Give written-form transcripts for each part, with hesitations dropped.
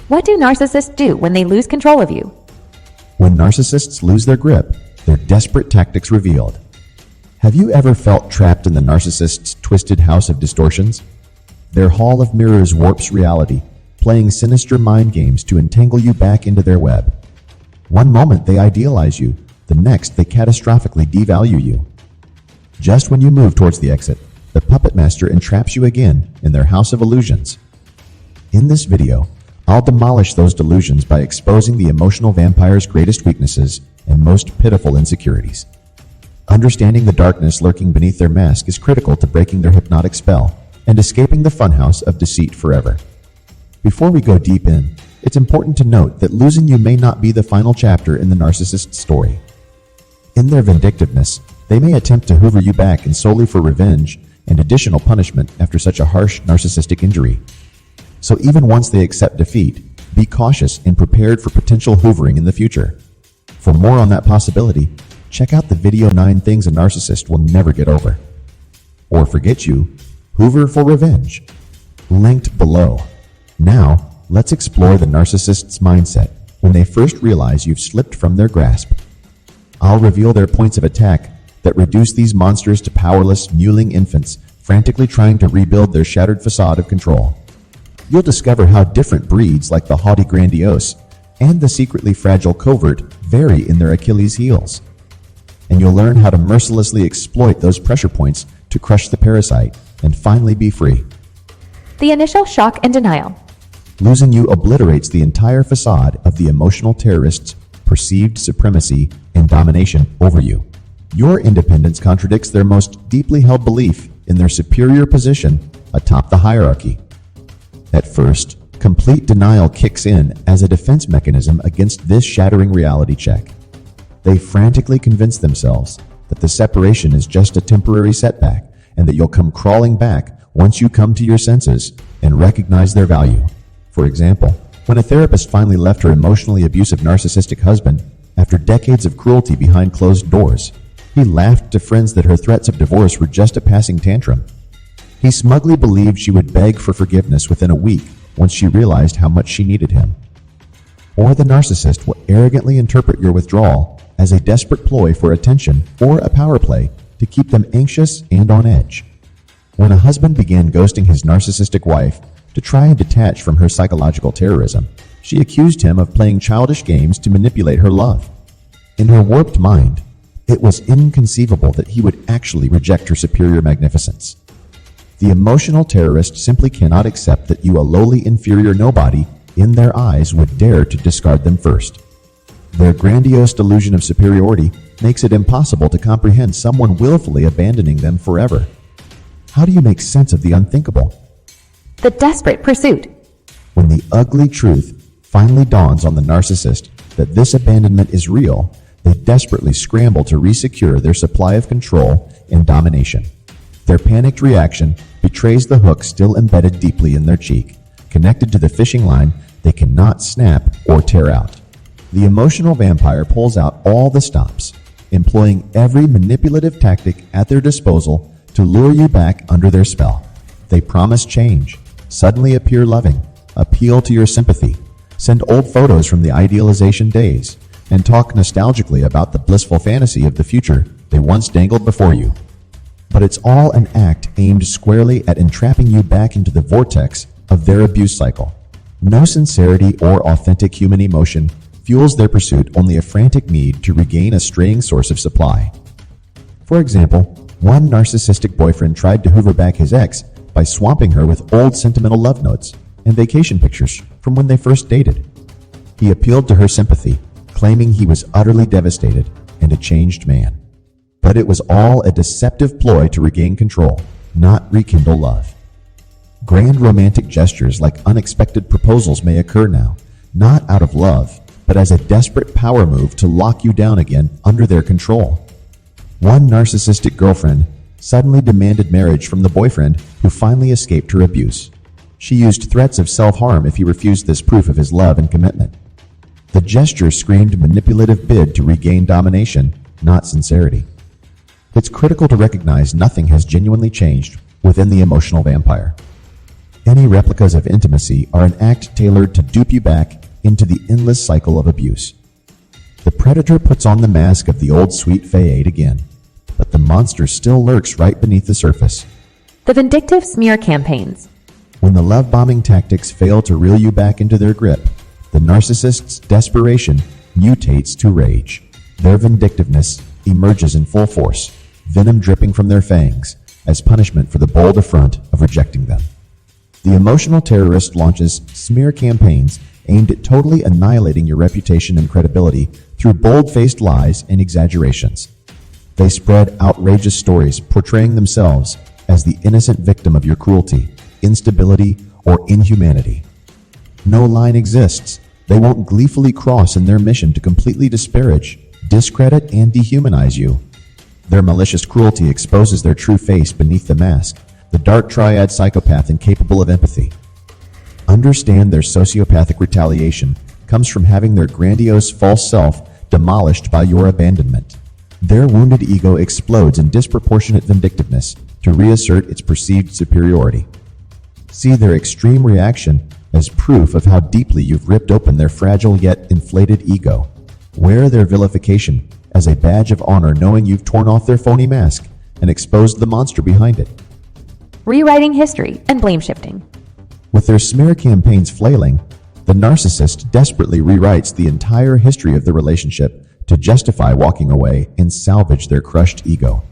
What do narcissists do when they lose control of you? When narcissists lose their grip, their desperate tactics revealed. Have you ever felt trapped in the narcissist's twisted house of distortions? Their hall of mirrors warps reality, playing sinister mind games to entangle you back into their web. One moment they idealize you, the next they catastrophically devalue you. Just when you move towards the exit, the puppet master entraps you again in their house of illusions. In this video, I'll demolish those delusions by exposing the emotional vampire's greatest weaknesses and most pitiful insecurities. Understanding the darkness lurking beneath their mask is critical to breaking their hypnotic spell and escaping the funhouse of deceit forever. Before we go deep in, it's important to note that losing you may not be the final chapter in the narcissist's story. In their vindictiveness, they may attempt to hoover you back in solely for revenge and additional punishment after such a harsh narcissistic injury. So even once they accept defeat, be cautious and prepared for potential hoovering in the future. For more on that possibility, check out the video 9 Things a Narcissist Will Never Get Over. Or forget you, hoover for revenge. Linked below. Now, let's explore the narcissist's mindset when they first realize you've slipped from their grasp. I'll reveal their points of attack that reduce these monsters to powerless, mewling infants frantically trying to rebuild their shattered facade of control. You'll discover how different breeds like the haughty grandiose and the secretly fragile covert vary in their Achilles heels. And you'll learn how to mercilessly exploit those pressure points to crush the parasite and finally be free. The initial shock and denial. Losing you obliterates the entire facade of the emotional terrorist's perceived supremacy and domination over you. Your independence contradicts their most deeply held belief in their superior position atop the hierarchy. At first, complete denial kicks in as a defense mechanism against this shattering reality check. They frantically convince themselves that the separation is just a temporary setback and that you'll come crawling back once you come to your senses and recognize their value. For example, when a therapist finally left her emotionally abusive narcissistic husband after decades of cruelty behind closed doors, he laughed to friends that her threats of divorce were just a passing tantrum. He smugly believed she would beg for forgiveness within a week once she realized how much she needed him. Or the narcissist will arrogantly interpret your withdrawal as a desperate ploy for attention or a power play to keep them anxious and on edge. When a husband began ghosting his narcissistic wife to try and detach from her psychological terrorism, she accused him of playing childish games to manipulate her love. In her warped mind, it was inconceivable that he would actually reject her superior magnificence. The emotional terrorist simply cannot accept that you, a lowly inferior nobody, in their eyes would dare to discard them first. Their grandiose delusion of superiority makes it impossible to comprehend someone willfully abandoning them forever. How do you make sense of the unthinkable? The desperate pursuit. When the ugly truth finally dawns on the narcissist that this abandonment is real, they desperately scramble to resecure their supply of control and domination. Their panicked reaction betrays the hook still embedded deeply in their cheek, connected to the fishing line they cannot snap or tear out. The emotional vampire pulls out all the stops, employing every manipulative tactic at their disposal to lure you back under their spell. They promise change, suddenly appear loving, appeal to your sympathy, send old photos from the idealization days, and talk nostalgically about the blissful fantasy of the future they once dangled before you. But it's all an act aimed squarely at entrapping you back into the vortex of their abuse cycle. No sincerity or authentic human emotion fuels their pursuit, only a frantic need to regain a straying source of supply. For example, one narcissistic boyfriend tried to hoover back his ex by swamping her with old sentimental love notes and vacation pictures from when they first dated. He appealed to her sympathy, claiming he was utterly devastated and a changed man. But it was all a deceptive ploy to regain control, not rekindle love. Grand romantic gestures like unexpected proposals may occur now, not out of love, but as a desperate power move to lock you down again under their control. One narcissistic girlfriend suddenly demanded marriage from the boyfriend who finally escaped her abuse. She used threats of self-harm if he refused this proof of his love and commitment. The gesture screamed manipulative bid to regain domination, not sincerity. It's critical to recognize nothing has genuinely changed within the emotional vampire. Any replicas of intimacy are an act tailored to dupe you back into the endless cycle of abuse. The predator puts on the mask of the old sweet Facade again, but the monster still lurks right beneath the surface. The vindictive smear campaigns. When the love-bombing tactics fail to reel you back into their grip, the narcissist's desperation mutates to rage. Their vindictiveness emerges in full force, venom dripping from their fangs, as punishment for the bold affront of rejecting them. The emotional terrorist launches smear campaigns aimed at totally annihilating your reputation and credibility through bold-faced lies and exaggerations. They spread outrageous stories portraying themselves as the innocent victim of your cruelty, instability, or inhumanity. No line exists they won't gleefully cross in their mission to completely disparage, discredit, and dehumanize you. Their malicious cruelty exposes their true face beneath the mask, the dark triad psychopath incapable of empathy. Understand their sociopathic retaliation comes from having their grandiose false self demolished by your abandonment. Their wounded ego explodes in disproportionate vindictiveness to reassert its perceived superiority. See their extreme reaction as proof of how deeply you've ripped open their fragile yet inflated ego. Wear their vilification as a badge of honor, knowing you've torn off their phony mask and exposed the monster behind it. Rewriting history and blame shifting. With their smear campaigns flailing, the narcissist desperately rewrites the entire history of the relationship to justify walking away and salvage their crushed ego.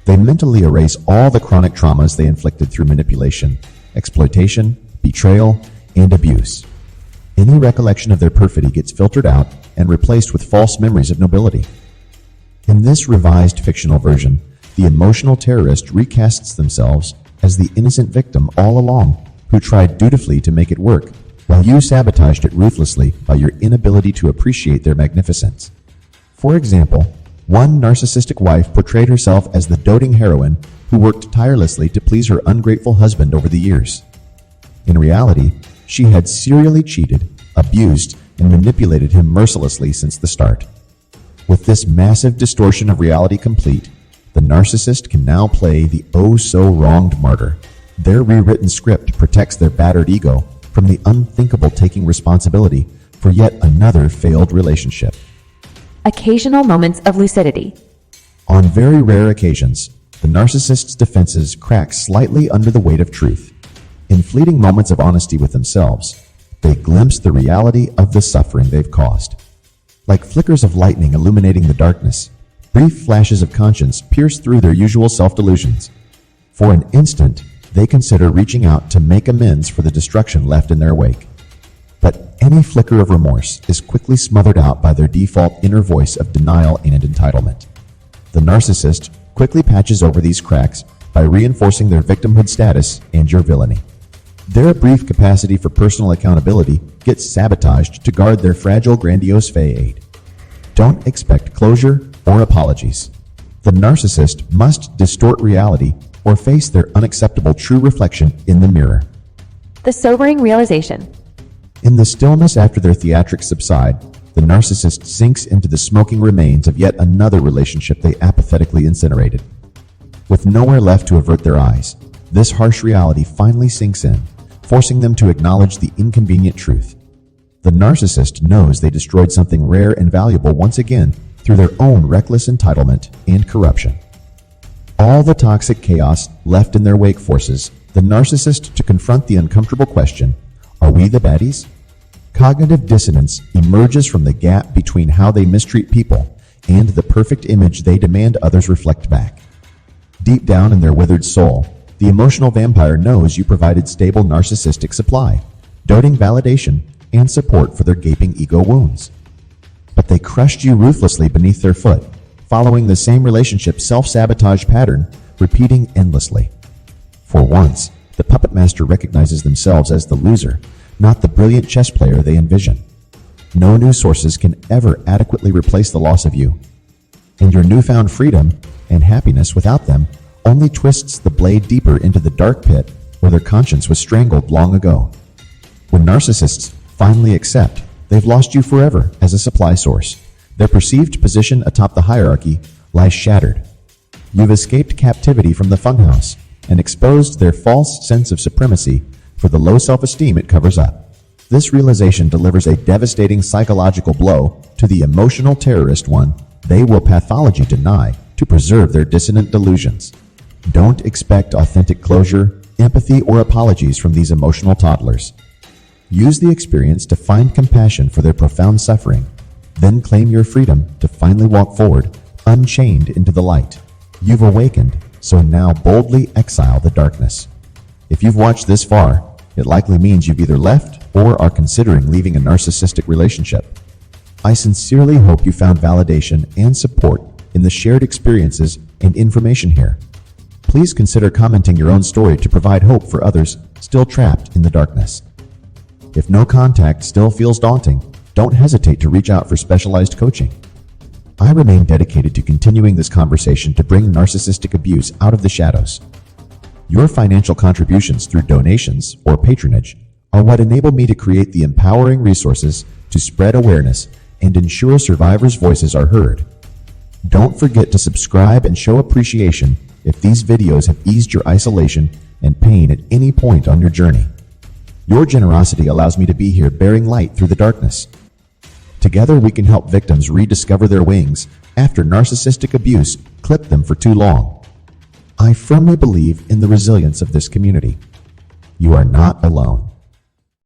They mentally erase all the chronic traumas they inflicted through manipulation, exploitation, betrayal, and abuse. Any recollection of their perfidy gets filtered out and replaced with false memories of nobility. In this revised fictional version, the emotional terrorist recasts themselves as the innocent victim all along, who tried dutifully to make it work, while you sabotaged it ruthlessly by your inability to appreciate their magnificence. For example, one narcissistic wife portrayed herself as the doting heroine who worked tirelessly to please her ungrateful husband over the years. In reality, she had serially cheated, abused, and manipulated him mercilessly since the start. With this massive distortion of reality complete, the narcissist can now play the oh-so-wronged martyr. Their rewritten script protects their battered ego from the unthinkable taking responsibility for yet another failed relationship. Occasional moments of lucidity. On very rare occasions, the narcissist's defenses crack slightly under the weight of truth. In fleeting moments of honesty with themselves, they glimpse the reality of the suffering they've caused. Like flickers of lightning illuminating the darkness, brief flashes of conscience pierce through their usual self-delusions. For an instant, they consider reaching out to make amends for the destruction left in their wake. But any flicker of remorse is quickly smothered out by their default inner voice of denial and entitlement. The narcissist quickly patches over these cracks by reinforcing their victimhood status and your villainy. Their brief capacity for personal accountability gets sabotaged to guard their fragile, grandiose Facade. Don't expect closure or apologies. The narcissist must distort reality or face their unacceptable true reflection in the mirror. The sobering realization. In the stillness after their theatrics subside, the narcissist sinks into the smoking remains of yet another relationship they apathetically incinerated. With nowhere left to avert their eyes, this harsh reality finally sinks in, forcing them to acknowledge the inconvenient truth. The narcissist knows they destroyed something rare and valuable once again through their own reckless entitlement and corruption. All the toxic chaos left in their wake forces the narcissist to confront the uncomfortable question, are we the baddies? Cognitive dissonance emerges from the gap between how they mistreat people and the perfect image they demand others reflect back. Deep down in their withered soul, the emotional vampire knows you provided stable narcissistic supply, doting validation, and support for their gaping ego wounds. But they crushed you ruthlessly beneath their foot, following the same relationship self-sabotage pattern, repeating endlessly. For once, the puppet master recognizes themselves as the loser, not the brilliant chess player they envision. No new sources can ever adequately replace the loss of you, and your newfound freedom and happiness without them only twists the blade deeper into the dark pit where their conscience was strangled long ago. When narcissists finally accept they've lost you forever as a supply source, their perceived position atop the hierarchy lies shattered. You've escaped captivity from the funhouse and exposed their false sense of supremacy for the low self-esteem it covers up. This realization delivers a devastating psychological blow to the emotional terrorist one they will pathology deny to preserve their dissonant delusions. Don't expect authentic closure, empathy, or apologies from these emotional toddlers. Use the experience to find compassion for their profound suffering, then claim your freedom to finally walk forward, unchained into the light. You've awakened, so now boldly exile the darkness. If you've watched this far, it likely means you've either left or are considering leaving a narcissistic relationship. I sincerely hope you found validation and support in the shared experiences and information here. Please consider commenting your own story to provide hope for others still trapped in the darkness. If no contact still feels daunting, don't hesitate to reach out for specialized coaching. I remain dedicated to continuing this conversation to bring narcissistic abuse out of the shadows. Your financial contributions through donations or patronage are what enable me to create the empowering resources to spread awareness and ensure survivors' voices are heard. Don't forget to subscribe and show appreciation if these videos have eased your isolation and pain at any point on your journey. Your generosity allows me to be here bearing light through the darkness. Together we can help victims rediscover their wings after narcissistic abuse clipped them for too long. I firmly believe in the resilience of this community. You are not alone.